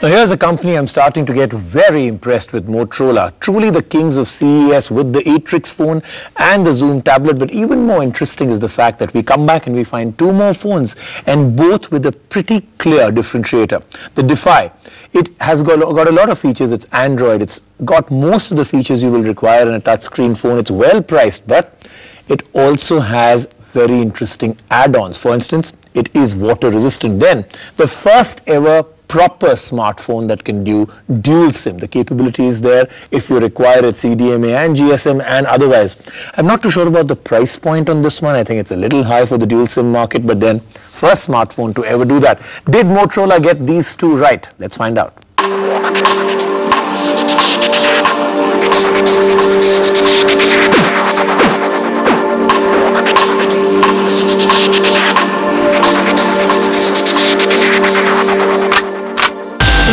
Now here's a company I'm starting to get very impressed with, Motorola. Truly the kings of CES with the Atrix phone and the Zoom tablet. But even more interesting is the fact that we come back and we find two more phones, and both with a pretty clear differentiator. The Defy, it has got a lot of features. It's Android. It's got most of the features you will require in a touchscreen phone. It's well priced, but it also has very interesting add-ons. For instance, it is water resistant. Then the first ever proper smartphone that can do dual SIM. The capability is there if you require it, CDMA and GSM and otherwise. I'm not too sure about the price point on this one. I think it's a little high for the dual SIM market, but then first smartphone to ever do that. Did Motorola get these two right? Let's find out.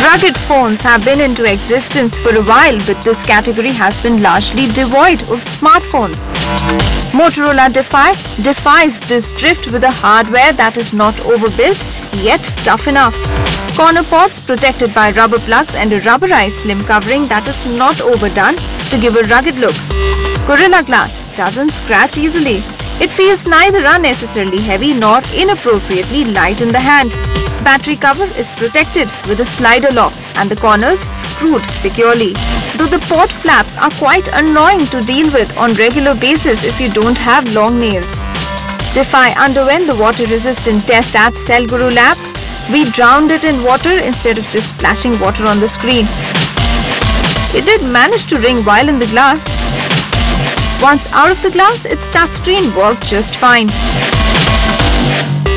Rugged phones have been into existence for a while, but this category has been largely devoid of smartphones. Motorola Defy defies this drift with a hardware that is not overbuilt, yet tough enough. Corner pods protected by rubber plugs and a rubberized slim covering that is not overdone to give a rugged look. Gorilla Glass doesn't scratch easily. It feels neither unnecessarily heavy nor inappropriately light in the hand. Battery cover is protected with a slider lock and the corners screwed securely. Though the port flaps are quite annoying to deal with on regular basis if you don't have long nails. Defy underwent the water-resistant test at Cell Guru Labs. We drowned it in water instead of just splashing water on the screen. It did manage to ring while in the glass. Once out of the glass, its touchscreen worked just fine.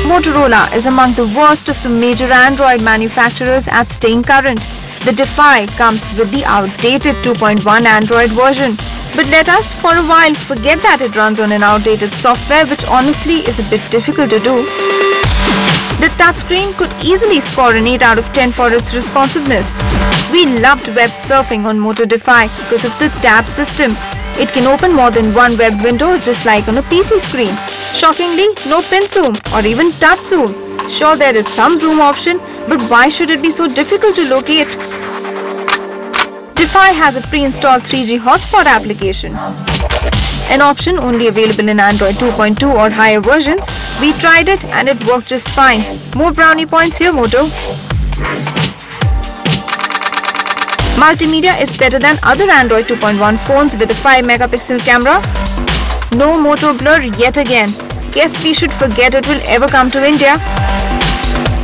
Motorola is among the worst of the major Android manufacturers at staying current. The Defy comes with the outdated 2.1 Android version. But let us for a while forget that it runs on an outdated software, which honestly is a bit difficult to do. The touchscreen could easily score an 8 out of 10 for its responsiveness. We loved web surfing on Moto Defy because of the tab system. It can open more than one web window just like on a PC screen. Shockingly, no pin zoom or even touch zoom. Sure, there is some zoom option, but why should it be so difficult to locate? Defy has a pre-installed 3G hotspot application, an option only available in Android 2.2 or higher versions. We tried it and it worked just fine. More brownie points here, Moto. Multimedia is better than other Android 2.1 phones with a 5-megapixel camera. No Moto blur yet again. Guess we should forget it will ever come to India.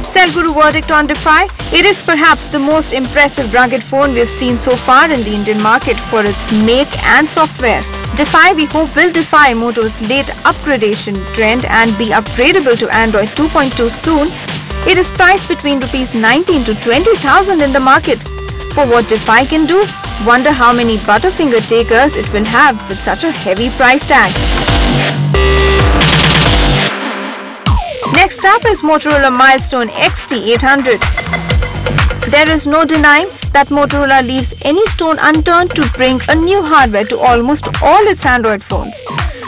Cell Guru verdict on Defy. It is perhaps the most impressive rugged phone we've seen so far in the Indian market for its make and software. Defy, we hope, will defy Moto's late upgradation trend and be upgradable to Android 2.2 soon. It is priced between Rs 19 to 20,000 in the market. For what Defy can do, wonder how many butterfinger takers it will have with such a heavy price tag. Next up is Motorola Milestone XT 800. There is no denying that Motorola leaves any stone unturned to bring a new hardware to almost all its Android phones.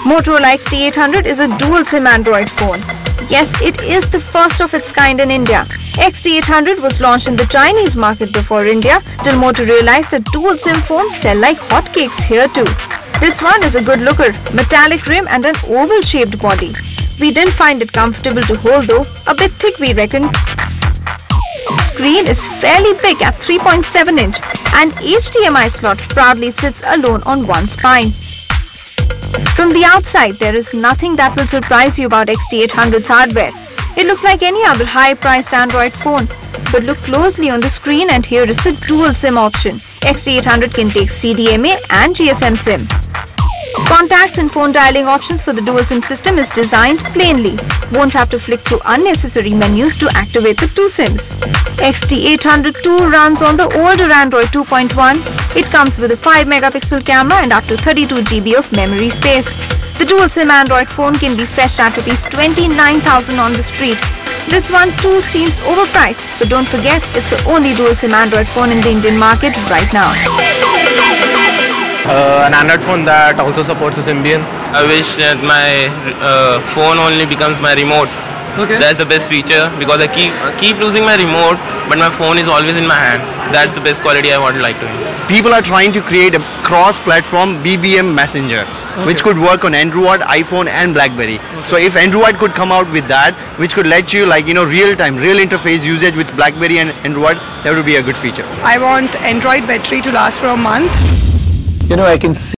Motorola XT 800 is a dual SIM Android phone. Yes, it is the first of its kind in India. XT 800 was launched in the Chinese market before India, till Moto realized that dual SIM phones sell like hotcakes here too. This one is a good looker, metallic rim and an oval-shaped body. We didn't find it comfortable to hold though, a bit thick we reckon. Screen is fairly big at 3.7 inch and HDMI slot proudly sits alone on one spine. From the outside, there is nothing that will surprise you about XT 800's hardware. It looks like any other high-priced Android phone. But look closely on the screen and here is the dual SIM option. XT 800 can take CDMA and GSM SIM. Contacts and phone dialing options for the dual SIM system is designed plainly. Won't have to flick through unnecessary menus to activate the two SIMs. XT 800 too runs on the older Android 2.1. It comes with a 5-megapixel camera and up to 32 GB of memory space. The dual SIM Android phone can be fetched at Rs 29,000 on the street. This one too seems overpriced, but don't forget it's the only dual SIM Android phone in the Indian market right now. An Android phone that also supports a Symbian. I wish that my phone only becomes my remote Okay. That's the best feature because I keep losing my remote, but my phone is always in my hand. That's the best quality I would like to have. People are trying to create a cross-platform BBM messenger, which could work on Android, iPhone and BlackBerry. So if Android could come out with that, which could let you real-time, real interface usage with BlackBerry and Android, that would be a good feature. I want Android battery to last for a month. I can see